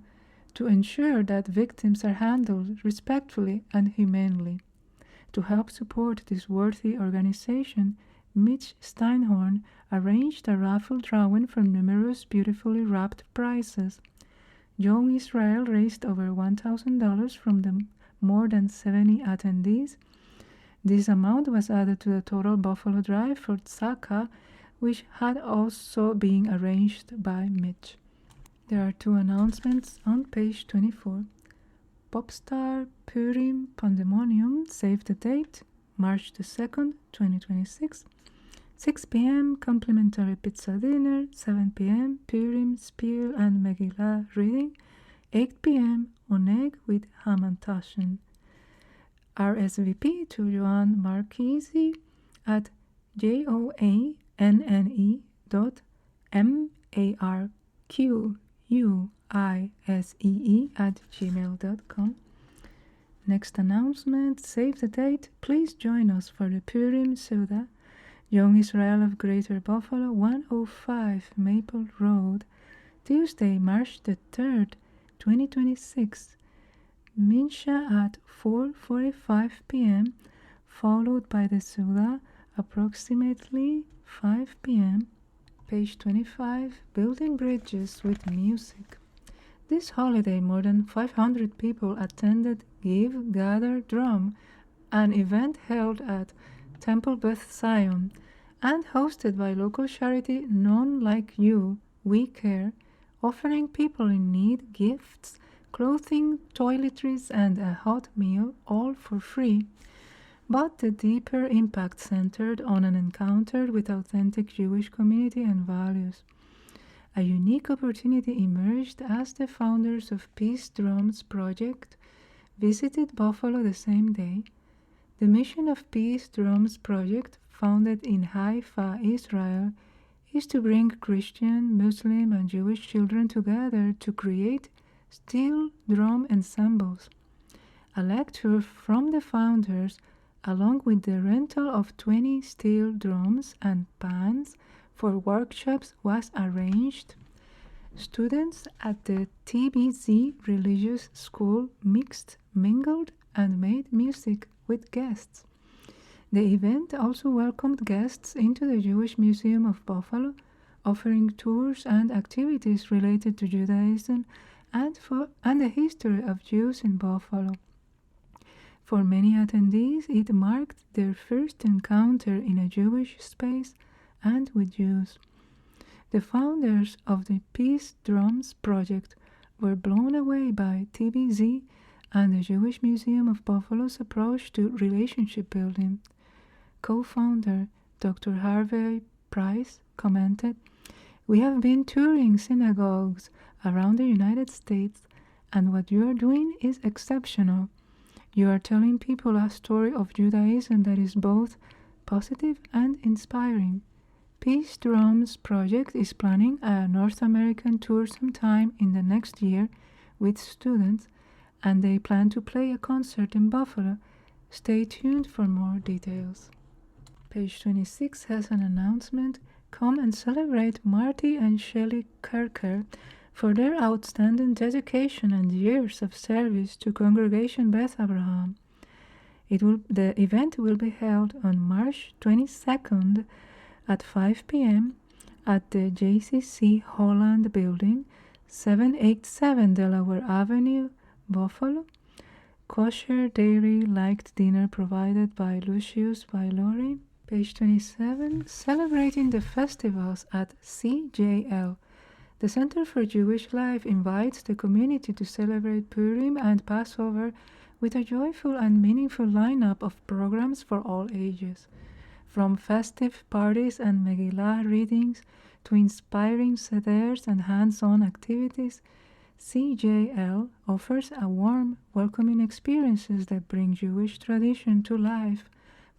to ensure that victims are handled respectfully and humanely. To help support this worthy organization, Mitch Steinhorn arranged a raffle drawing from numerous beautifully wrapped prizes. Young Israel raised over $1,000 from the more than 70 attendees. This amount was added to the total Buffalo Drive for Tzaka, which had also been arranged by Mitch. There are two announcements on page 24. Popstar Purim Pandemonium, save the date, March the 2nd, 2026. 6 p.m. complimentary pizza dinner, 7 p.m. Purim, Spiel and Megillah reading, 8 p.m. Oneg with Haman Tashen. RSVP to Joan Marchese at joanne.marquez isee@gmail.com. Next announcement, save the date. Please join us for the Purim Seudah, Young Israel of Greater Buffalo, 105 Maple Road, Tuesday, March the 3rd, 2026. Minsha at 4:45 p.m., followed by the Seudah approximately 5 p.m. Page 25, Building Bridges with Music. This holiday, more than 500 people attended Give, Gather, Drum, an event held at Temple Beth Zion and hosted by local charity None Like You, We Care, offering people in need gifts, clothing, toiletries, and a hot meal, all for free. But the deeper impact centered on an encounter with authentic Jewish community and values. A unique opportunity emerged as the founders of Peace Drums Project visited Buffalo the same day. The mission of Peace Drums Project, founded in Haifa, Israel, is to bring Christian, Muslim, and Jewish children together to create steel drum ensembles. A lecture from the founders, along with the rental of 20 steel drums and pans for workshops, was arranged. Students at the TBZ Religious School mixed, mingled, and made music with guests. The event also welcomed guests into the Jewish Museum of Buffalo, offering tours and activities related to Judaism and the history of Jews in Buffalo. For many attendees, it marked their first encounter in a Jewish space and with Jews. The founders of the Peace Drums Project were blown away by TBZ and the Jewish Museum of Buffalo's approach to relationship building. Co-founder Dr. Harvey Price commented, "We have been touring synagogues around the United States, and what you are doing is exceptional. You are telling people a story of Judaism that is both positive and inspiring." Peace Drums Project is planning a North American tour sometime in the next year with students, and they plan to play a concert in Buffalo. Stay tuned for more details. Page 26 has an announcement. Come and celebrate Marty and Shelley Kirker for their outstanding dedication and years of service to Congregation Beth Abraham. The event will be held on March 22nd at 5 p.m. at the JCC Holland Building, 787 Delaware Avenue, Buffalo. Kosher dairy liked dinner provided by Lucius Vailori. Page 27, celebrating the festivals at CJL. The Center for Jewish Life invites the community to celebrate Purim and Passover with a joyful and meaningful lineup of programs for all ages. From festive parties and Megillah readings to inspiring seders and hands-on activities, CJL offers a warm, welcoming experiences that bring Jewish tradition to life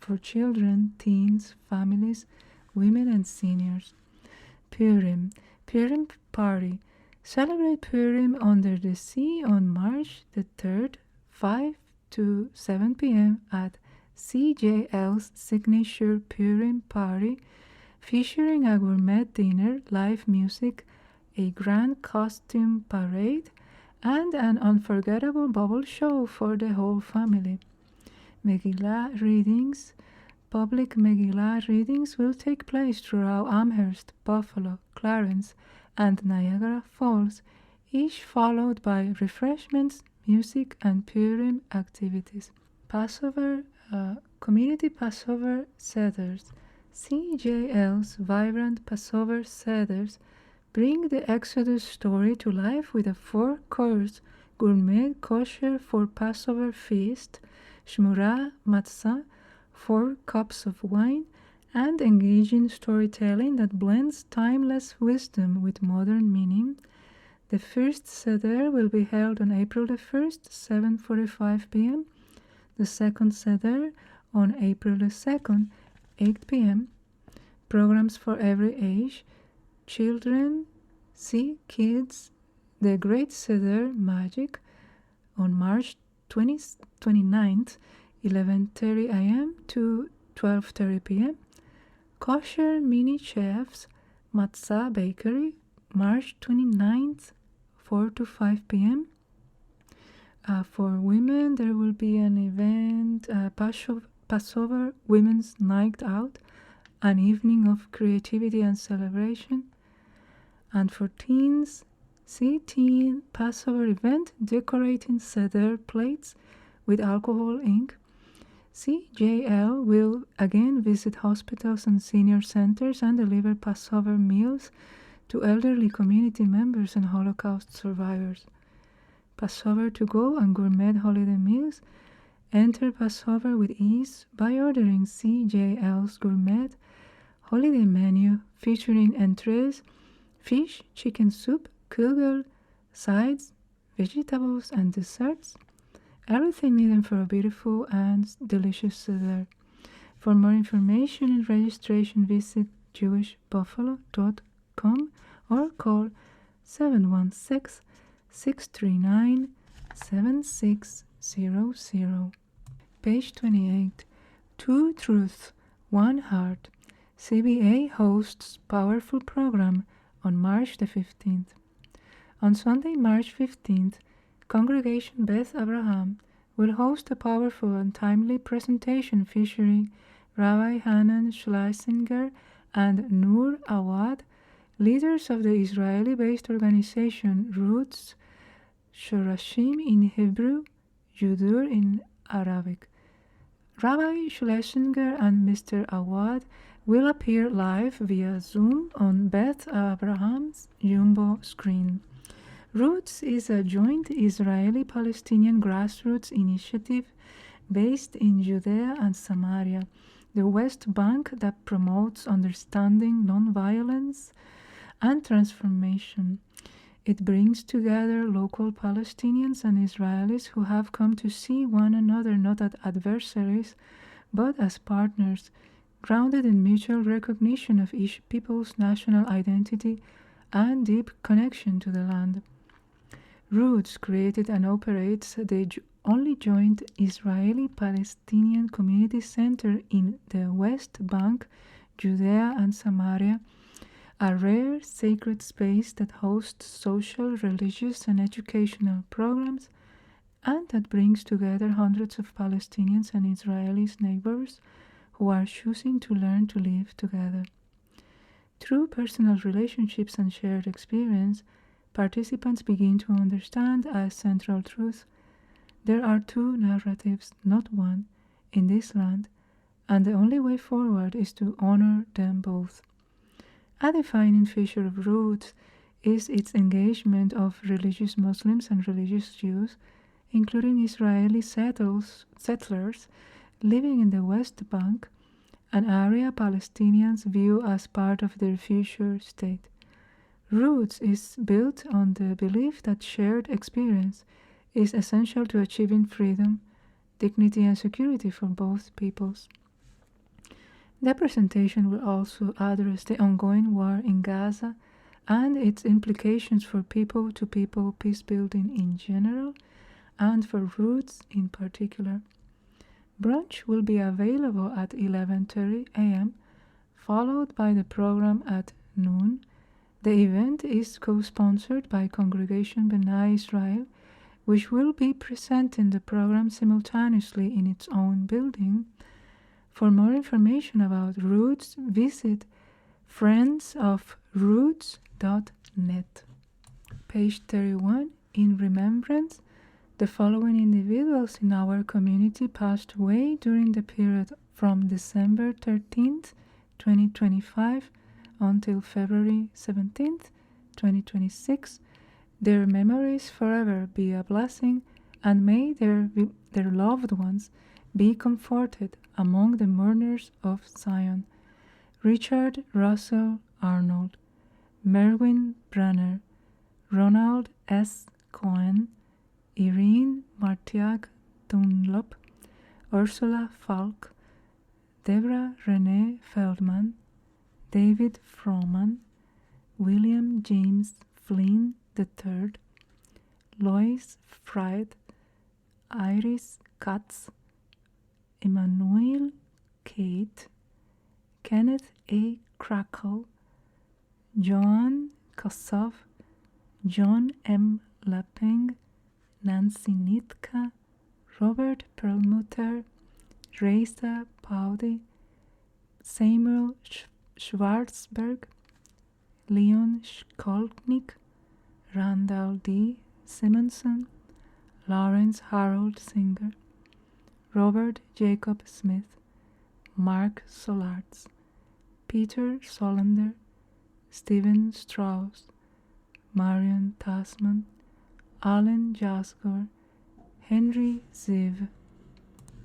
for children, teens, families, women, and seniors. Purim Party. Celebrate Purim under the sea on March the 3rd, 5 to 7 p.m. at CJL's signature Purim Party, featuring a gourmet dinner, live music, a grand costume parade, and an unforgettable bubble show for the whole family. Megillah readings. Public Megillah readings will take place throughout Amherst, Buffalo, Clarence, and Niagara Falls, each followed by refreshments, music, and Purim activities. Passover, Community Passover Seders. CJL's vibrant Passover Seders bring the Exodus story to life with a 4-course gourmet kosher for Passover feast, shmura matzah, 4 cups of wine, and engaging storytelling that blends timeless wisdom with modern meaning. The first Seder will be held on April the 1st, 7:45 p.m. The second Seder on April the 2nd, 8 p.m. Programs for every age. Children, see kids The Great Seder Magic on March 29th, 11:30 a.m. to 12:30 p.m. Kosher Mini Chefs Matzah Bakery, March 29th, 4 to 5 p.m. For women, there will be an event, Passover Women's Night Out, an evening of creativity and celebration. And for teens, see Teen Passover event, decorating Seder plates with alcohol ink. CJL will again visit hospitals and senior centers and deliver Passover meals to elderly community members and Holocaust survivors. Passover to go and gourmet holiday meals. Enter Passover with ease by ordering CJL's gourmet holiday menu featuring entrees, fish, chicken soup, kugel, sides, vegetables, and desserts. Everything needed for a beautiful and delicious Seder. For more information and registration, visit jewishbuffalo.com or call 716-639-7600. Page 28. Two Truths, One Heart. CBA hosts powerful program on March the 15th. On Sunday, March 15th, Congregation Beth Abraham will host a powerful and timely presentation featuring Rabbi Hanan Schlesinger and Noor Awad, leaders of the Israeli-based organization Roots Shorashim in Hebrew, Yudur in Arabic. Rabbi Schlesinger and Mr. Awad will appear live via Zoom on Beth Abraham's Jumbo screen. Roots is a joint Israeli-Palestinian grassroots initiative based in Judea and Samaria, the West Bank, that promotes understanding, nonviolence, and transformation. It brings together local Palestinians and Israelis who have come to see one another not as adversaries, but as partners, grounded in mutual recognition of each people's national identity and deep connection to the land. Roots created and operates the only joint Israeli-Palestinian community center in the West Bank, Judea and Samaria, a rare sacred space that hosts social, religious, and educational programs, and that brings together hundreds of Palestinians and Israelis neighbors who are choosing to learn to live together. Through personal relationships and shared experience, participants begin to understand a central truth. There are two narratives, not one, in this land, and the only way forward is to honor them both. A defining feature of Roots is its engagement of religious Muslims and religious Jews, including Israeli settlers living in the West Bank, an area Palestinians view as part of their future state. Roots is built on the belief that shared experience is essential to achieving freedom, dignity, and security for both peoples. The presentation will also address the ongoing war in Gaza and its implications for people-to-people peace building in general and for Roots in particular. Brunch will be available at 11:30 a.m., followed by the program at noon. The event is co-sponsored by Congregation B'nai Israel, which will be presenting the program simultaneously in its own building. For more information about Roots, visit friendsofroots.net. Page 31. In remembrance, the following individuals in our community passed away during the period from December 13th, 2025 until February 17th, 2026. Their memories forever be a blessing, and may their loved ones be comforted among the mourners of Zion. Richard Russell Arnold, Merwin Brenner, Ronald S. Cohen, Irene Martiag Dunlop, Ursula Falk, Deborah Renee Feldman, David Froman, William James Flynn III, Lois Fried, Iris Katz, Emmanuel Kate, Kenneth A. Krakow, Joan Kossoff, John M. Lapping, Nancy Nitka, Robert Perlmutter, Reza Paudi, Samuel Schwarzberg, Leon Skolnick, Randall D. Simonson, Lawrence Harold Singer, Robert Jacob Smith, Mark Solarz, Peter Solander, Stephen Strauss, Marion Tasman, Alan Jasgor, Henry Ziv.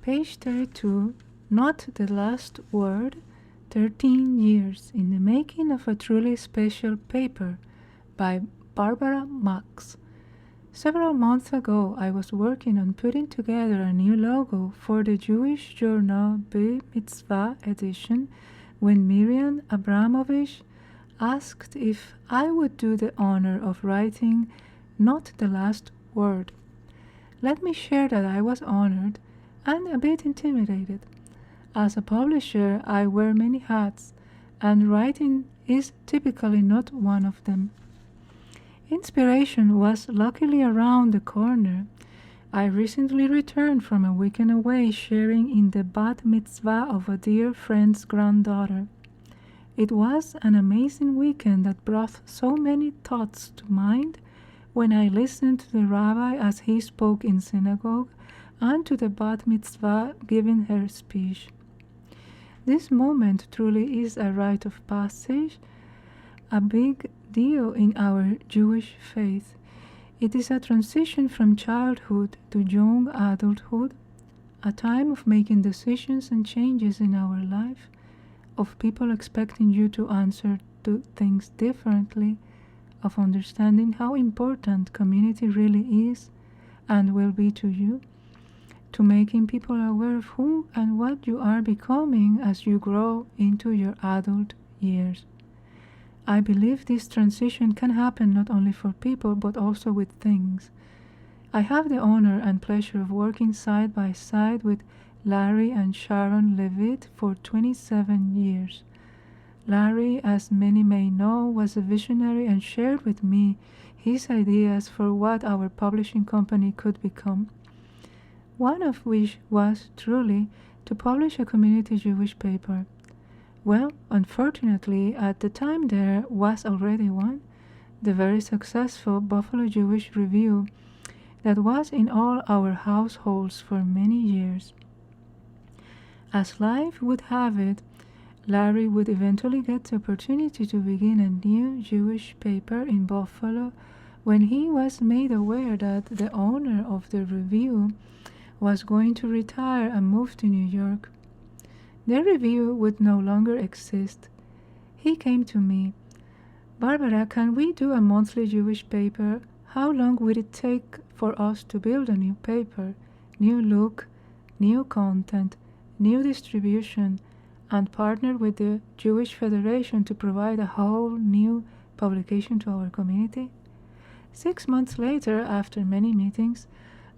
Page 32, Not the Last Word, 13 Years in the Making of a Truly Special Paper by Barbara Max. Several months ago, I was working on putting together a new logo for the Jewish journal B'Mitzvah Mitzvah edition when Miriam Abramovich asked if I would do the honor of writing Not the Last Word. Let me share that I was honored and a bit intimidated. As a publisher, I wear many hats, and writing is typically not one of them. Inspiration was luckily around the corner. I recently returned from a weekend away sharing in the bat mitzvah of a dear friend's granddaughter. It was an amazing weekend that brought so many thoughts to mind when I listened to the rabbi as he spoke in synagogue and to the bat mitzvah giving her speech. This moment truly is a rite of passage, a big deal in our Jewish faith. It is a transition from childhood to young adulthood, a time of making decisions and changes in our life, of people expecting you to answer to things differently, of understanding how important community really is and will be to you, to making people aware of who and what you are becoming as you grow into your adult years. I believe this transition can happen not only for people but also with things. I have the honor and pleasure of working side by side with Larry and Sharon Levitt for 27 years. Larry, as many may know, was a visionary and shared with me his ideas for what our publishing company could become, one of which was truly to publish a community Jewish paper. Well, unfortunately, at the time there was already one, the very successful Buffalo Jewish Review, that was in all our households for many years. As life would have it, Larry would eventually get the opportunity to begin a new Jewish paper in Buffalo when he was made aware that the owner of the review was going to retire and move to New York. The review would no longer exist. He came to me. Barbara, can we do a monthly Jewish paper? How long would it take for us to build a new paper, new look, new content, new distribution, and partner with the Jewish Federation to provide a whole new publication to our community? 6 months later, after many meetings,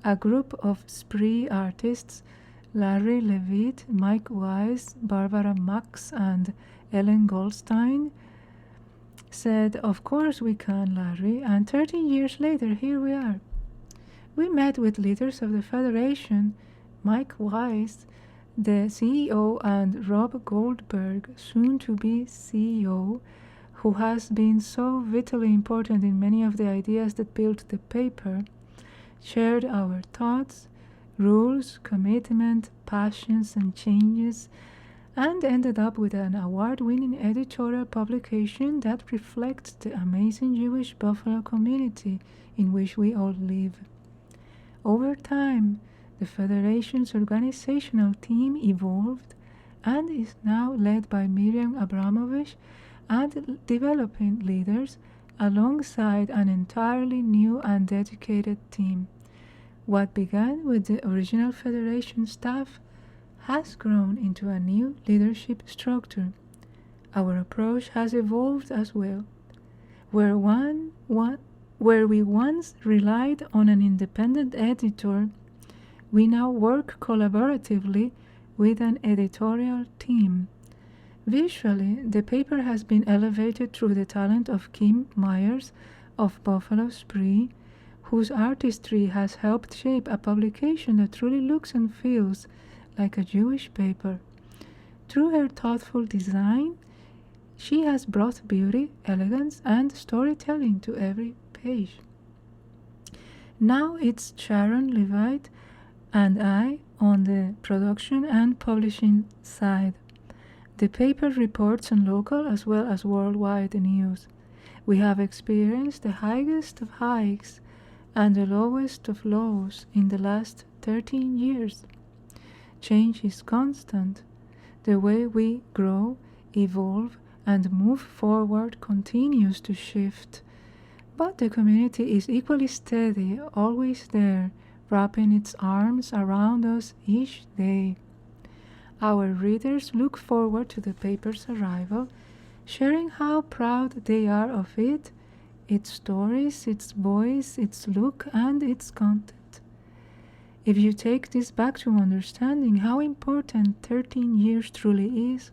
a group of spree artists, Larry Levitt, Mike Wise, Barbara Max, and Ellen Goldstein, said, "Of course we can, Larry," and 13 years later, here we are. We met with leaders of the Federation, Mike Wise, the CEO, and Rob Goldberg, soon to be CEO, who has been so vitally important in many of the ideas that built the paper, shared our thoughts, rules, commitment, passions, and changes, and ended up with an award-winning editorial publication that reflects the amazing Jewish Buffalo community in which we all live. Over time, the Federation's organizational team evolved and is now led by Miriam Abramovich and developing leaders alongside an entirely new and dedicated team. What began with the original Federation staff has grown into a new leadership structure. Our approach has evolved as well, where Where we once relied on an independent editor, we now work collaboratively with an editorial team. Visually, the paper has been elevated through the talent of Kim Myers of Buffalo Spree, whose artistry has helped shape a publication that truly looks and feels like a Jewish paper. Through her thoughtful design, she has brought beauty, elegance, and storytelling to every page. Now it's Sharon Levite and I on the production and publishing side. The paper reports on local as well as worldwide news. We have experienced the highest of hikes and the lowest of lows in the last 13 years. Change is constant. The way we grow, evolve, and move forward continues to shift. But the community is equally steady, always there, wrapping its arms around us each day. Our readers look forward to the paper's arrival, sharing how proud they are of it, its stories, its voice, its look, and its content. If you take this back to understanding how important 13 years truly is,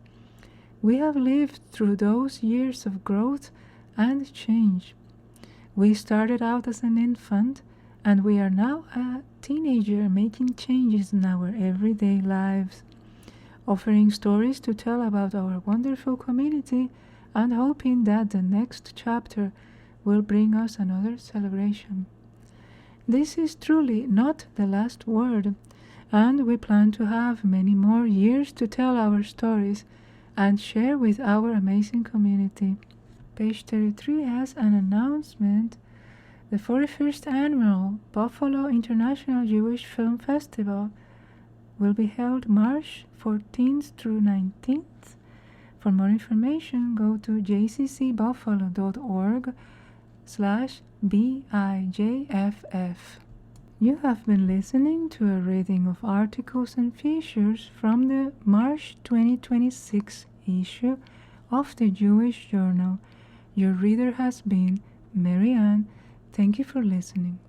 we have lived through those years of growth and change. We started out as an infant, and we are now a teenager making changes in our everyday lives, offering stories to tell about our wonderful community and hoping that the next chapter will bring us another celebration. This is truly not the last word, and we plan to have many more years to tell our stories and share with our amazing community. Page 33 has an announcement. The 41st Annual Buffalo International Jewish Film Festival will be held March 14th through 19th. For more information, go to jccbuffalo.org/BIJFF. You have been listening to a reading of articles and features from the March 2026 issue of the Jewish Journal. Your reader has been Mary Ann. Thank you for listening.